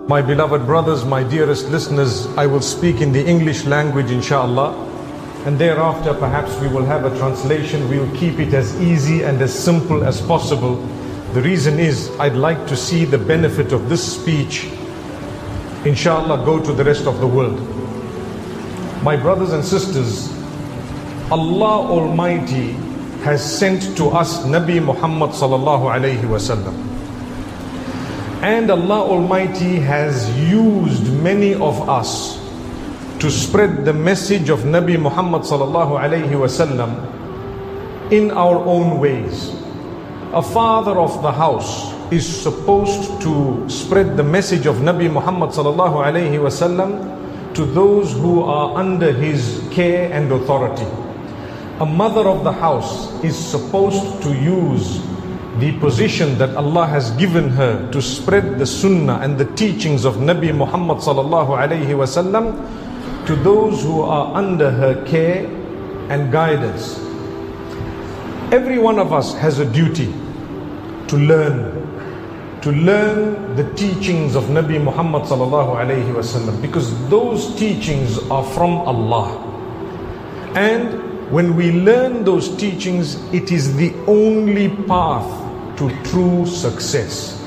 My beloved brothers, my dearest listeners, I will speak in the English language inshallah, and thereafter perhaps we will have a translation. We will keep it as easy and as simple as possible. The reason is I'd like to see the benefit of this speech inshallah go to the rest of the world. My brothers and sisters, Allah Almighty has sent to us Nabi Muhammad sallallahu alayhi wasallam. And Allah Almighty has used many of us to spread the message of Nabi Muhammad sallallahu alayhi wasallam in our own ways. A father of the house is supposed to spread the message of Nabi Muhammad sallallahu alayhi wasallam to those who are under his care and authority. A mother of the house is supposed to use the position that Allah has given her to spread the sunnah and the teachings of Nabi Muhammad sallallahu alayhi wasallam to those who are under her care and guidance. Every one of us has a duty to learn the teachings of Nabi Muhammad sallallahu alayhi wasallam, because those teachings are from Allah. And when we learn those teachings, it is the only path to true success.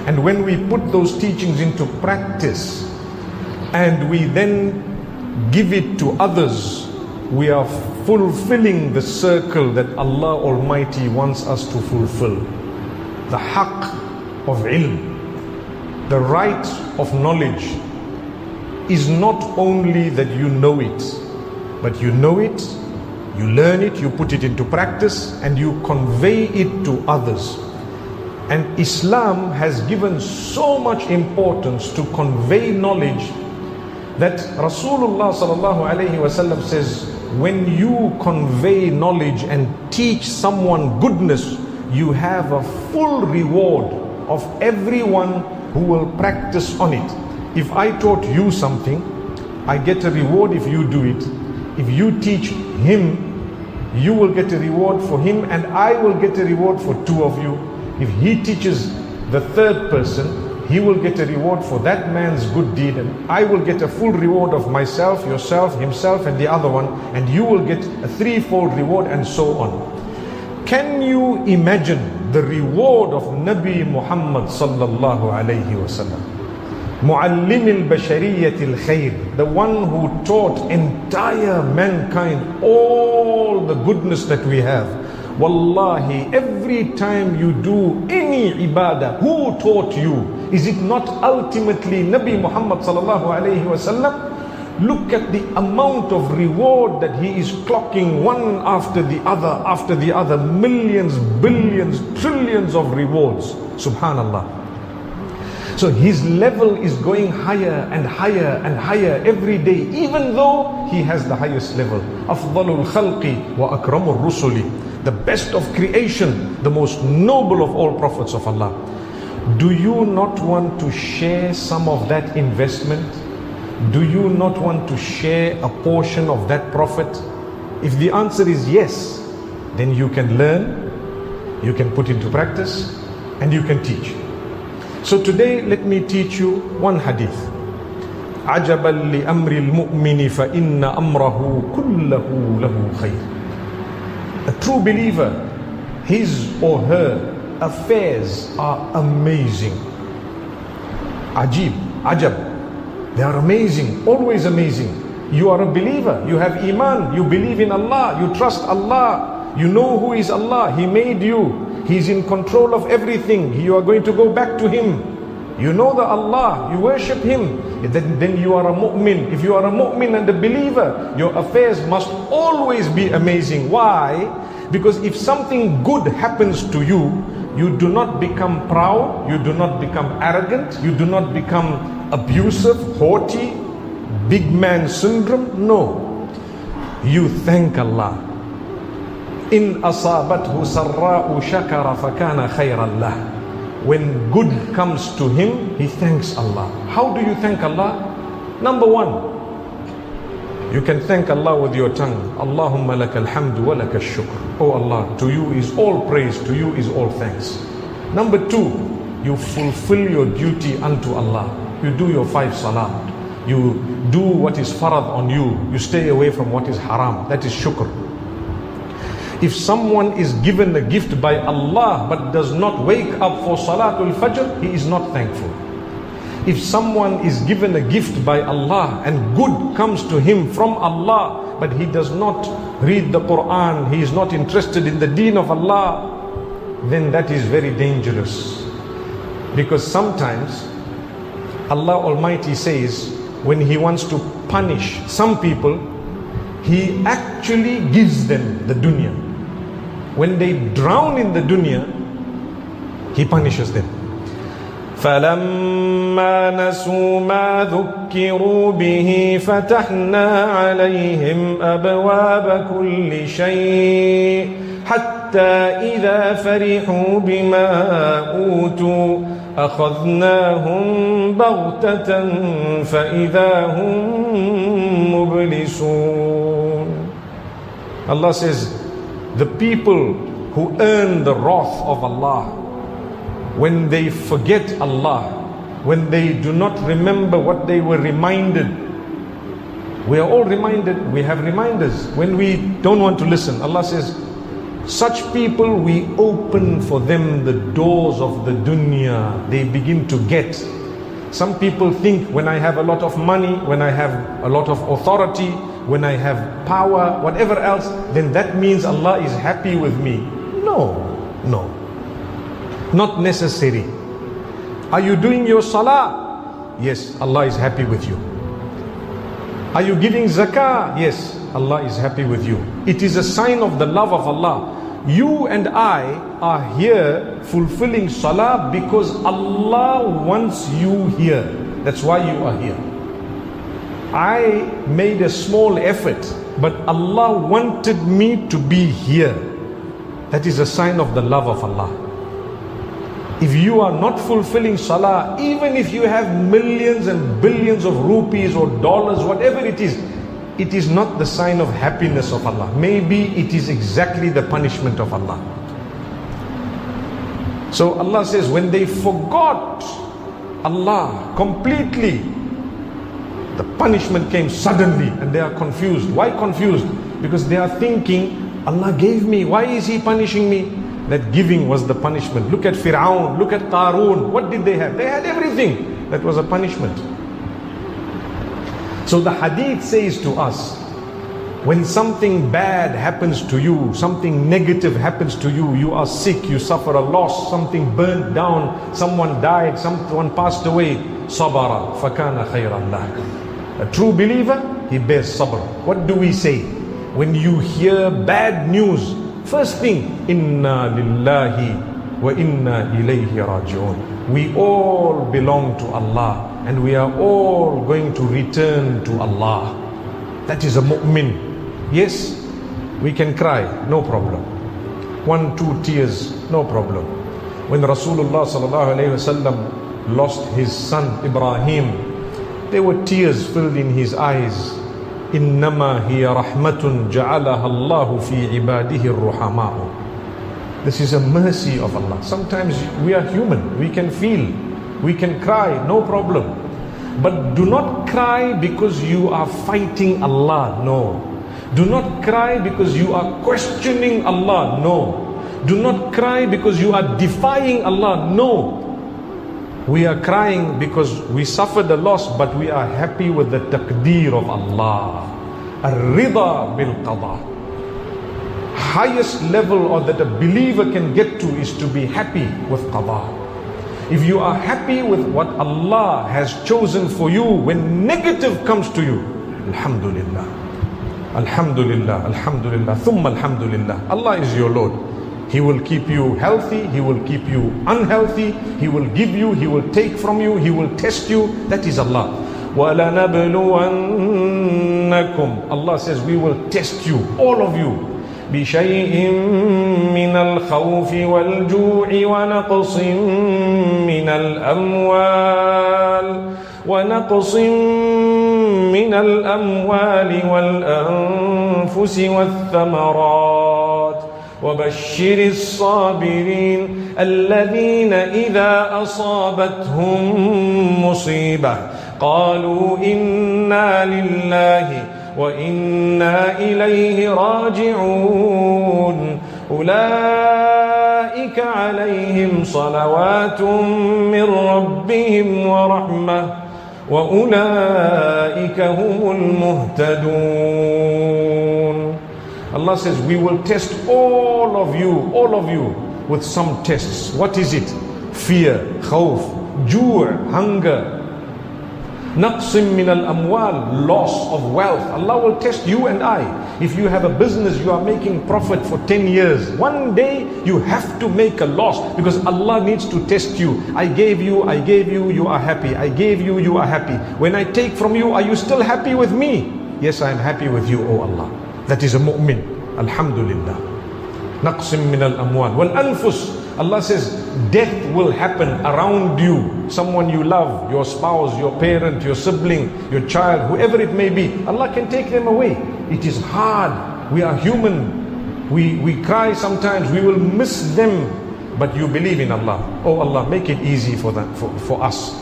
And when we put those teachings into practice and we then give it to others, we are fulfilling the circle that Allah Almighty wants us to fulfill. The haqq of ilm, the right of knowledge, is not only that you know it, but you know it, you learn it, you put it into practice, and you convey it to others. And Islam has given so much importance to convey knowledge that Rasulullah sallallahu alayhi wasallam says, when you convey knowledge and teach someone goodness, you have a full reward of everyone who will practice on it. If I taught you something, I get a reward if you do it. If you teach him, you will get a reward for him, and I will get a reward for two of you. If he teaches the third person, he will get a reward for that man's good deed, and I will get a full reward of myself, yourself, himself, and the other one, and you will get a threefold reward, and so on. Can you imagine the reward of Nabi Muhammad sallallahu alayhi wasallam? Muallim al-Bashariyyat al-Khair, the one who taught entire mankind all the goodness that we have. Wallahi, every time you do any ibadah, who taught you? Is it not ultimately Nabi Muhammad sallallahu alayhi wasallam? Look at the amount of reward that he is clocking one after the other, millions, billions, trillions of rewards. Subhanallah. So his level is going higher and higher and higher every day, even though he has the highest level. Afdalul khalqi wa akramur rusuli, the best of creation, the most noble of all prophets of Allah. Do you not want to share some of that investment? Do you not want to share a portion of that prophet? If the answer is yes, then you can learn, you can put into practice, and you can teach. So today let me teach you one hadith. عَجَبًا لِأَمْرِ الْمُؤْمِنِ فَإِنَّ أَمْرَهُ كُلَّهُ لَهُ خَيْرٌ. A true believer, his or her affairs are amazing. Ajib, ajab. They are amazing, always amazing. You are a believer, you have iman, you believe in Allah, you trust Allah, you know who is Allah, He made you, He's in control of everything, you are going to go back to Him. You know the Allah, you worship Him, then you are a mu'min. If you are a mu'min and a believer, your affairs must always be amazing. Why? Because if something good happens to you, you do not become proud, you do not become arrogant, you do not become abusive, haughty, big man syndrome. No. You thank Allah. In asabathu sarra'u shakara fakana khayran lah. When good comes to him, he thanks Allah. How do you thank Allah? Number one, you can thank Allah with your tongue. Allahumma lakal hamdu wa lakal shukr. Oh Allah, to you is all praise, to you is all thanks. Number two, you fulfill your duty unto Allah. You do your 5 salat. You do what is farad on you. You stay away from what is haram. That is shukr. If someone is given a gift by Allah but does not wake up for Salatul Fajr, he is not thankful. If someone is given a gift by Allah and good comes to him from Allah, but he does not read the Quran, he is not interested in the deen of Allah, then that is very dangerous. Because sometimes Allah Almighty says, when He wants to punish some people, He actually gives them the dunya. When they drown in the dunya, He punishes them. فَلَمَّا نَسُوا مَا ذُكِّرُوا بِهِ فَتَحْنَا عَلَيْهِمْ أَبْوَابَ كُلِّ شَيْءٍ حَتَّى إِذَا فَرِحُوا بِمَا أُوتُوا أَخَذْنَاهُمْ بَغْتَةً فَإِذَا هُمْ مُبْلِسُونَ. Allah says, the people who earn the wrath of Allah, when they forget Allah, when they do not remember what they were reminded. We are all reminded, we have reminders. When we don't want to listen, Allah says, such people we open for them the doors of the dunya. They begin to get. Some people think, when I have a lot of money, when I have a lot of authority, when I have power, whatever else, then that means Allah is happy with me. No, no. Not necessary. Are you doing your salah? Yes, Allah is happy with you. Are you giving zakah? Yes, Allah is happy with you. It is a sign of the love of Allah. You and I are here fulfilling salah because Allah wants you here. That's why you are here. I made a small effort, but Allah wanted me to be here. That is a sign of the love of Allah. If you are not fulfilling salah, even if you have millions and billions of rupees or dollars, whatever it is not the sign of happiness of Allah. Maybe it is exactly the punishment of Allah. So Allah says, when they forgot Allah completely, the punishment came suddenly and they are confused. Why confused? Because they are thinking, Allah gave me, why is He punishing me? That giving was the punishment. Look at Fir'aun, look at Qarun. What did they have? They had everything. That was a punishment. So the hadith says to us, when something bad happens to you, something negative happens to you, you are sick, you suffer a loss, something burnt down, someone died, someone passed away, sabara fakana khayran lah. A true believer, he bears sabr. What do we say? When you hear bad news, first thing, inna lillahi wa inna ilayhi raji'un. We all belong to Allah and we are all going to return to Allah. That is a mu'min. Yes, we can cry, no problem. 1, 2 tears, no problem. When Rasulullah sallallahu alayhi wasallam lost his son Ibrahim, there were tears filled in his eyes. إنما هي رحمة جعلها الله في عباده الرحماء. This is a mercy of Allah. Sometimes we are human, we can feel, we can cry, no problem. But do not cry because you are fighting Allah, no. Do not cry because you are questioning Allah, no. Do not cry because you are defying Allah, no. We are crying because we suffered a loss, but we are happy with the taqdeer of Allah. Ar-rida bil-qada. Highest level or that a believer can get to is to be happy with qada. If you are happy with what Allah has chosen for you, when negative comes to you, alhamdulillah, alhamdulillah, alhamdulillah, thumma alhamdulillah. Allah is your Lord. He will keep you healthy, He will keep you unhealthy, He will give you, He will take from you, He will test you. That is Allah. وَلَنَبْلُوَنَّكُمْ. Allah says, we will test you, all of you. بِشَيْءٍ مِّنَ الْخَوْفِ وَالْجُوعِ وَنَقْصٍ مِّنَ الْأَمْوَالِ وَالْأَنفُسِ وَالثَّمَرَاتِ وبشر الصابرين الذين إذا أصابتهم مصيبة قالوا إنا لله وإنا إليه راجعون أولئك عليهم صلوات من ربهم ورحمة وأولئك هم المهتدون. Allah says, we will test all of you with some tests. What is it? Fear, khawf, ju', hunger. Naqsim min al-amwal, loss of wealth. Allah will test you and I. If you have a business, you are making profit for 10 years. One day you have to make a loss because Allah needs to test you. I gave you, you are happy. I gave you, you are happy. When I take from you, are you still happy with me? Yes, I am happy with you, O Allah. That is a mu'min. Alhamdulillah. Naqsim min al-amwal. Wal anfus. Allah says, death will happen around you. Someone you love, your spouse, your parent, your sibling, your child, whoever it may be. Allah can take them away. It is hard. We are human. We cry sometimes. We will miss them. But you believe in Allah. Oh Allah, make it easy for us.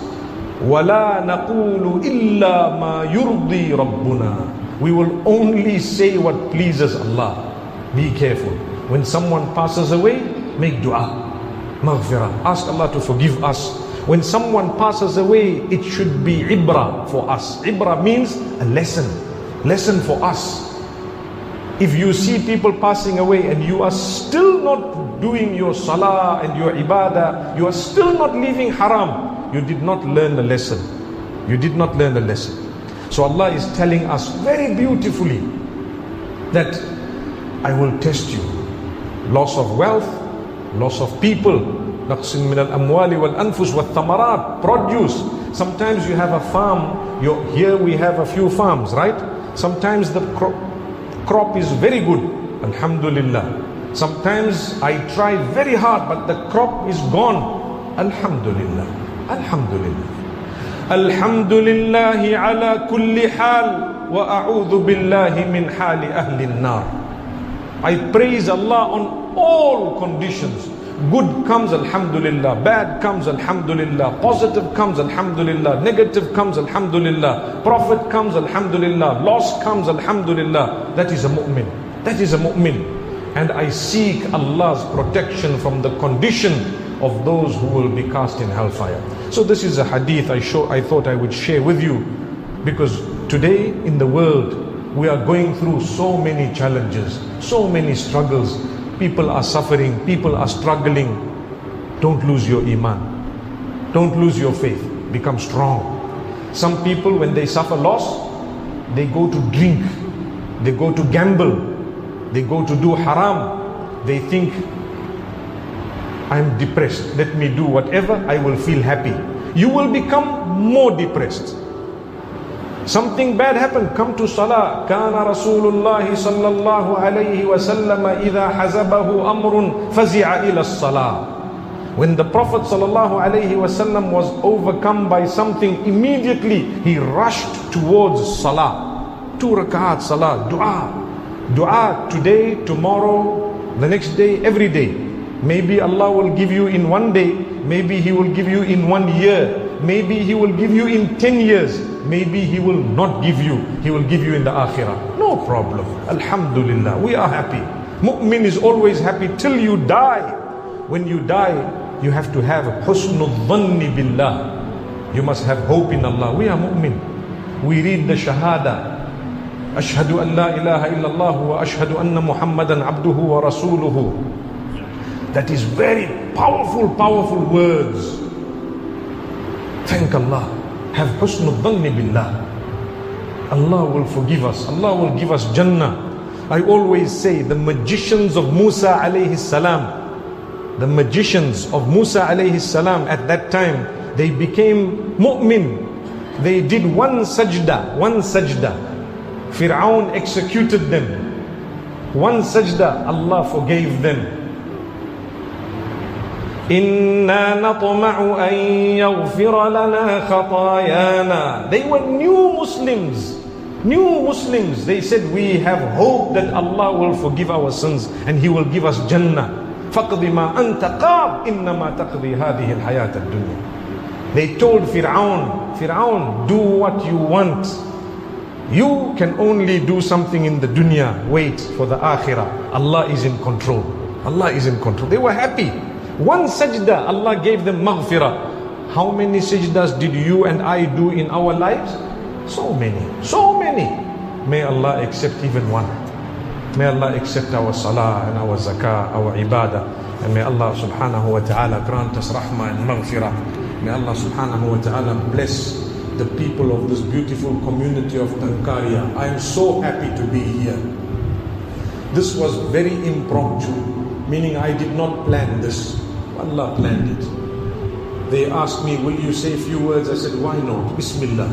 وَلَا نَقُولُ إِلَّا مَا يُرْضِي رَبُّنَا. We will only say what pleases Allah. Be careful. When someone passes away, make dua. Maghfirah. Ask Allah to forgive us. When someone passes away, it should be ibra for us. Ibra means a lesson. Lesson for us. If you see people passing away and you are still not doing your salah and your ibadah, you are still not leaving haram, you did not learn the lesson. You did not learn the lesson. So Allah is telling us very beautifully that I will test you. Loss of wealth, loss of people, naqsin min al-amwali wal-anfus wal-thamarat, produce. Sometimes you have a farm, here we have a few farms, right? Sometimes the crop is very good, alhamdulillah. Sometimes I try very hard, but the crop is gone, alhamdulillah, alhamdulillah. Alhamdulillahi ala kulli hal wa a'udhu billahi min hali ahli an-nar. I praise Allah on all conditions. Good comes, alhamdulillah. Bad comes, alhamdulillah. Positive comes, alhamdulillah. Negative comes, alhamdulillah. Profit comes, alhamdulillah. Loss comes, alhamdulillah. That is a mu'min. That is a mu'min. And I seek Allah's protection from the condition of those who will be cast in hellfire. So this is a hadith I thought I would share with you, because today in the world we are going through so many challenges, so many struggles. People are suffering, people are struggling. Don't lose your iman. Don't lose your faith. Become strong. Some people, when they suffer loss, they go to drink, they go to gamble, they go to do haram. They think, I'm depressed, let me do whatever, I will feel happy. You will become more depressed. Something bad happened, come to salah. Kana Rasulullah sallallahu alayhi wa sallam idha hazabahu amrun fazi'a ila salah. When the Prophet sallallahu alayhi wa sallam was overcome by something, immediately he rushed towards salah. 2 rakat salah, dua. Dua today, tomorrow, the next day, every day. Maybe Allah will give you in one day, maybe He will give you in 1 year, maybe He will give you in 10 years, maybe He will not give you, He will give you in the akhirah. No problem. Alhamdulillah, we are happy. Mu'min is always happy till you die. When you die, you have to have husnul dhanni billah. You must have hope in Allah. We are mu'min. We read the shahada. Ashhadu an la ilaha illallah wa ashhadu anna Muhammadan abduhu wa rasuluhu. That is very powerful, powerful words. Thank Allah. Have husnul dhanni billah. Allah will forgive us. Allah will give us Jannah. I always say the magicians of Musa alayhi salam, the magicians of Musa alayhi salam at that time, they became mu'min. They did one sajda. Fir'aun executed them. One sajda, Allah forgave them. Inna natma'u an yaghfira lana khatayana. They were new Muslims. New Muslims, they said, we have hope that Allah will forgive our sins and He will give us Jannah. فَقْضِ مَا أَنْتَ قَابْ إِنَّمَا تَقْضِي هَذِهِ الْحَيَاةَ الدُّنْيَا. They told Fir'aun, do what you want. You can only do something in the dunya. Wait for the akhirah. Allah is in control. Allah is in control. They were happy. One sajda, Allah gave them maghfirah. How many sajdas did you and I do in our lives? So many, so many. May Allah accept even one. May Allah accept our salah and our zakah, our ibadah. And may Allah subhanahu wa ta'ala grant us rahmah and maghfirah. May Allah subhanahu wa ta'ala bless the people of this beautiful community of Tankaria. I am so happy to be here. This was very impromptu, meaning I did not plan this. Allah planned it. They asked me, will you say a few words? I said, why not? Bismillah.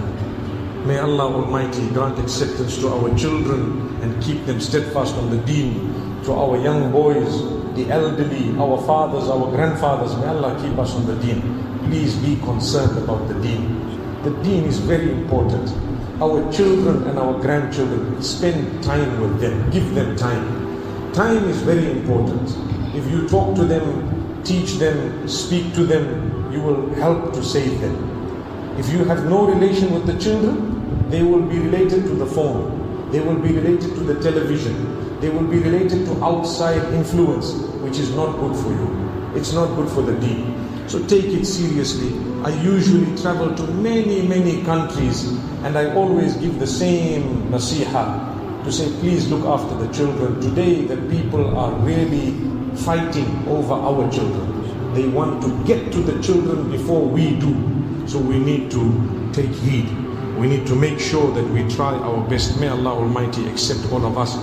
May Allah Almighty grant acceptance to our children and keep them steadfast on the deen. To our young boys, the elderly, our fathers, our grandfathers, may Allah keep us on the deen. Please be concerned about the deen. The deen is very important. Our children and our grandchildren, spend time with them, give them time. Time is very important. If you talk to them, teach them, speak to them, you will help to save them. If you have no relation with the children, they will be related to the phone. They will be related to the television. They will be related to outside influence, which is not good for you. It's not good for the deen. So take it seriously. I usually travel to many countries, and I always give the same nasiha to say, please look after the children. Today the people are really fighting over our children. They want to get to the children before we do. So we need to take heed. We need to make sure that we try our best. May Allah Almighty accept all of us.